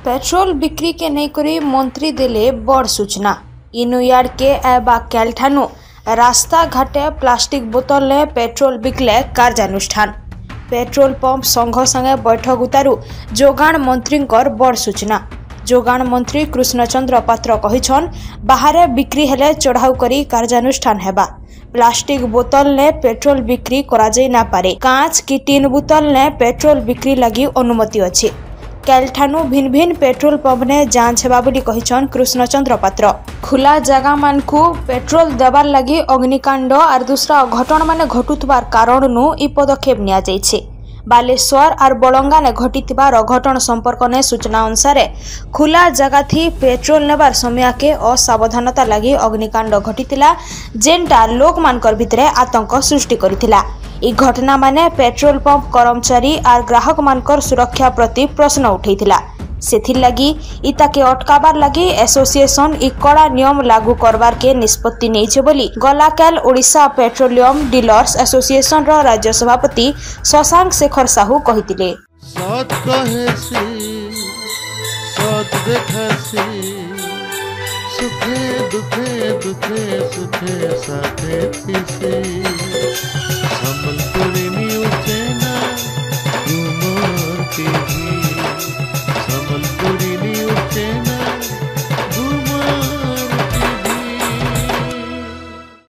Petrol बिक्री के नहीं करी मंत्री देले बड़ सूचना। इनुयार्ड के एबा कैलठानु रास्ता घाटे प्लास्टिक बोतल ने पेट्रोल बिकले कार्यानुष्ठान। पेट्रोल पंप संघ संगे बैठक उतारू जोगाण मंत्री बड़ सूचना। जोगाण मंत्री कृष्णचंद्र पात्र कहिछन बाहर बिक्री हेले चढ़ाऊ करी कार्यानुष्ठान हेबा। प्लास्टिक बोतल ने पेट्रोल बिक्री करा जाय ना पारे। कांच की टीन बोतल ने पेट्रोल बिक्री लगी अनुमति अछि। कैलठानु भिन्न भिन्न पेट्रोल पंप ने जांच हेबा बोली कहिछन कृष्णचंद्र पात्र। खुला जगह मानकु पेट्रोल देबार लगी अग्निकांड और दूसरा घटना माने घटुतबार कारण नु ई पदक्षेप निया जायछि। बालेश्वर और बलंगा ने घटिथिबार अघटन संपर्क ने सूचना अनुसार खुला जगह थी पेट्रोल नेबार समय के असावधानता लगी अग्निकांड घटिथिला, जेनटा लोक मानकर भितरे आतंक सृष्टि करिथिला। ई घटना माने पेट्रोल पंप कर्मचारी और ग्राहक मानकर सुरक्षा प्रति प्रश्न उठैथिला। सेथिर लगी इताके अटकाबार लगी एसोसिएशन ई कड़ा नियम लागू करबार के निष्पत्ति नेइछे बोली गलाकेल ओडिशा पेट्रोलियम डीलर्स एसोसिएशन रो राज्य सभापति शशांक शेखर साहू कहिथिले। सत कहेसी सत देखासी सुखे दुखे दुखे सुखे साथे थीसी संबलपुरी न्यूज़